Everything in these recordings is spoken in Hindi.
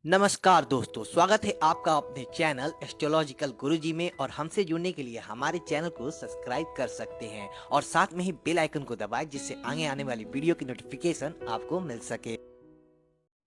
नमस्कार दोस्तों, स्वागत है आपका अपने चैनल एस्ट्रोलॉजिकल गुरुजी में। और हमसे जुड़ने के लिए हमारे चैनल को सब्सक्राइब कर सकते हैं और साथ में ही बेल आइकन को दबाएं, जिससे आगे आने वाली वीडियो की नोटिफिकेशन आपको मिल सके।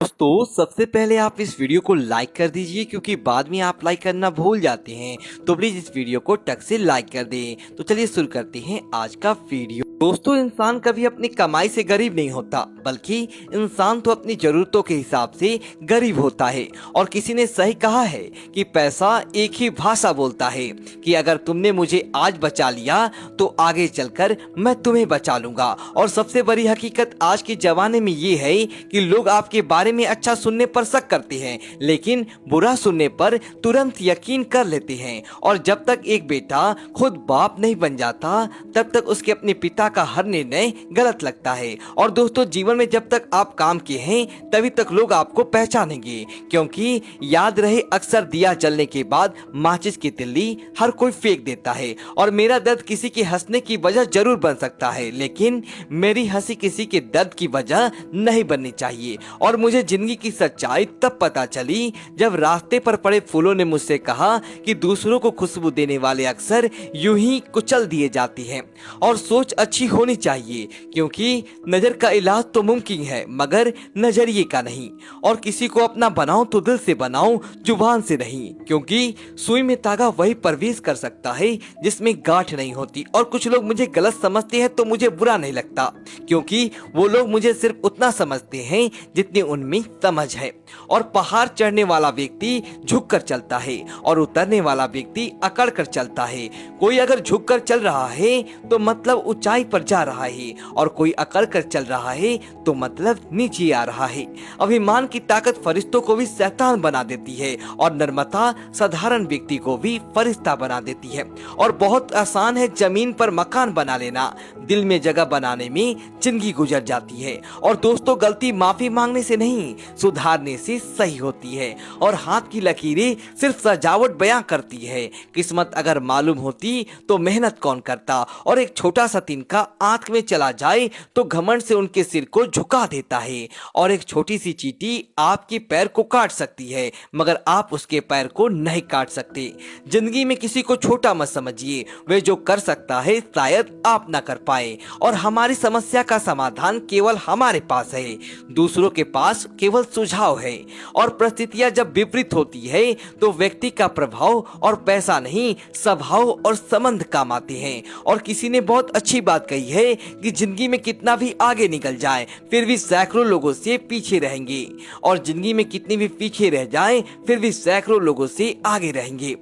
दोस्तों, सबसे पहले आप इस वीडियो को लाइक कर दीजिए, क्योंकि बाद में आप लाइक करना भूल जाते हैं। तो प्लीज इस वीडियो को टक से लाइक कर दें। तो चलिए शुरू करते हैं आज का वीडियो। दोस्तों, इंसान कभी अपनी कमाई से गरीब नहीं होता, बल्कि इंसान तो अपनी जरूरतों के हिसाब से गरीब होता है। और किसी ने सही कहा है कि पैसा एक ही भाषा बोलता है, कि अगर तुमने मुझे आज बचा लिया तो आगे चलकर मैं तुम्हें बचा लूंगा। और सबसे बड़ी हकीकत आज के जमाने में ये है कि लोग आपके बारे में अच्छा सुनने पर शक करते हैं, लेकिन बुरा सुनने पर तुरंत यकीन कर लेते हैं। और जब तक एक बेटा खुद बाप नहीं बन जाता, तब तक उसके अपने पिता का हर निर्णय गलत लगता है। और दोस्तों, जीवन में जब तक आप काम के हैं तभी तक लोग आपको पहचानेंगे, क्योंकि याद रहे, अक्सर दिया जलने के बाद माचिस की तिल्ली हर कोई फेंक देता है। और मेरा दर्द किसी के हंसने की वजह जरूर बन सकता है, लेकिन मेरी हंसी किसी के दर्द की वजह नहीं बननी चाहिए। और मुझे जिंदगी की सच्चाई तब पता चली जब रास्ते पर पड़े फूलों ने मुझसे कहा कि दूसरों को खुशबू देने वाले अक्सर यूं ही कुचल दिए जाते हैं। और सोच अच्छी होनी चाहिए, क्योंकि नजर का इलाज तो मुमकिन है, मगर नजरिए का नहीं। और किसी को अपना बनाओ तो दिल से बनाओ, जुबान से नहीं, क्योंकि सुई में तागा वही प्रवेश कर सकता है जिसमें गांठ नहीं होती। और कुछ लोग मुझे गलत समझते हैं तो मुझे बुरा नहीं लगता, क्योंकि वो लोग मुझे सिर्फ उतना समझते हैं जितनी उनमें समझ है। और पहाड़ चढ़ने वाला व्यक्ति झुककर चलता है और उतरने वाला व्यक्ति अकड़ कर चलता है। कोई अगर झुककर चल रहा है तो मतलब ऊंचाई पर जा रहा है, और कोई अकड़ कर चल रहा है तो मतलब नीचे आ रहा है। अभिमान की ताकत फरिश्तों को भी शैतान बना देती है, और नर्मता साधारण व्यक्ति को भी फरिश्ता बना देती है। और बहुत आसान है जमीन पर मकान बना लेना, दिल में जगह बनाने में जिंदगी गुजर जाती है। और दोस्तों, गलती माफी मांगने से नहीं, सुधारने से सही होती है। और हाथ की लकीरें सिर्फ सजावट बयां करती है, किस्मत अगर मालूम होती तो मेहनत कौन करता। और एक छोटा सा तिनका आंख में चला जाए तो घमंड से उनके सिर को झुका देता है। और एक छोटी सी चींटी आपके पैर को काट सकती है, मगर आप उसके पैर को नहीं काट सकते। जिंदगी में किसी को छोटा मत समझिए, वे जो कर सकता है शायद आप ना कर पाए। और हमारी समस्या का समाधान केवल हमारे पास है, दूसरों के पास केवल सुझाव है। और परिस्थितियां जब विपरीत होती है तो व्यक्ति का प्रभाव और पैसा नहीं, स्वभाव और संबंध काम आते हैं। और किसी ने बहुत अच्छी बात कही है कि जिंदगी में कितना भी आगे निकल जाए फिर भी सैकड़ों लोगों से पीछे रहेंगे, और जिंदगी में कितने भी पीछे रह जाए फिर भी सैकड़ों लोगों से आगे रहेंगे।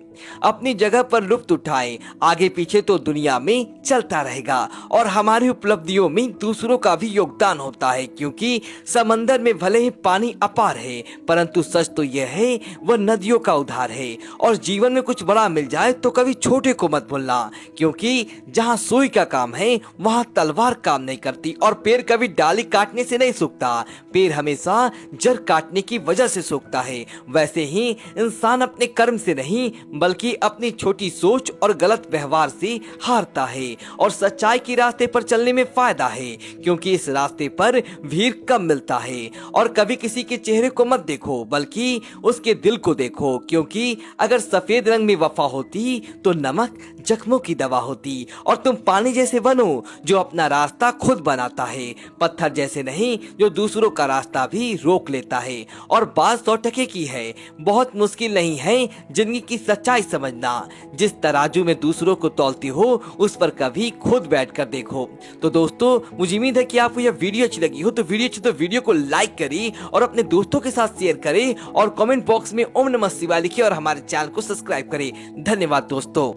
अपनी जगह पर लुत्फ उठाएं, आगे पीछे तो दुनिया में चलता रहेगा। और हमारी उपलब्धियों में दूसरों का भी योगदान होता है, क्योंकि समंदर में भले ही पानी अपार है, परंतु सच तो यह है वह नदियों का उद्धार है। और जीवन में कुछ बड़ा मिल जाए तो कभी छोटे को मत भूलना, क्योंकि जहाँ सुई का काम है वहाँ तलवार काम नहीं करती। और पेड़ कभी डाली काटने से नहीं सूखता, पेड़ हमेशा जड़ काटने की वजह से सूखता है। वैसे ही इंसान अपने कर्म से नहीं, बल्कि अपनी छोटी सोच और गलत व्यवहार से हारता है। और सच्चाई के रास्ते पर चलने में फायदा है, क्योंकि इस रास्ते पर भीड़ कम मिलता है। और कभी किसी के चेहरे को मत देखो, बल्कि उसके दिल को देखो, क्योंकि अगर सफेद रंग में वफा होती तो नमक जख्मों की दवा होती। और तुम पानी जैसे बनो जो अपना रास्ता खुद बनाता है, पत्थर जैसे नहीं जो दूसरों का रास्ता भी रोक लेता है। और बात 100 की है, बहुत मुश्किल नहीं है जिंदगी की सच्चाई समझना। जिस तराजू में दूसरों को तौलते हो उस पर कभी खुद बैठकर देखो। तो दोस्तों, मुझे उम्मीद है कि आपको यह वीडियो अच्छी लगी हो। तो वीडियो को लाइक करें और अपने दोस्तों के साथ शेयर करें, और कमेंट बॉक्स में ओम नमः शिवाय लिखिए और हमारे चैनल को सब्सक्राइब करें। धन्यवाद दोस्तों।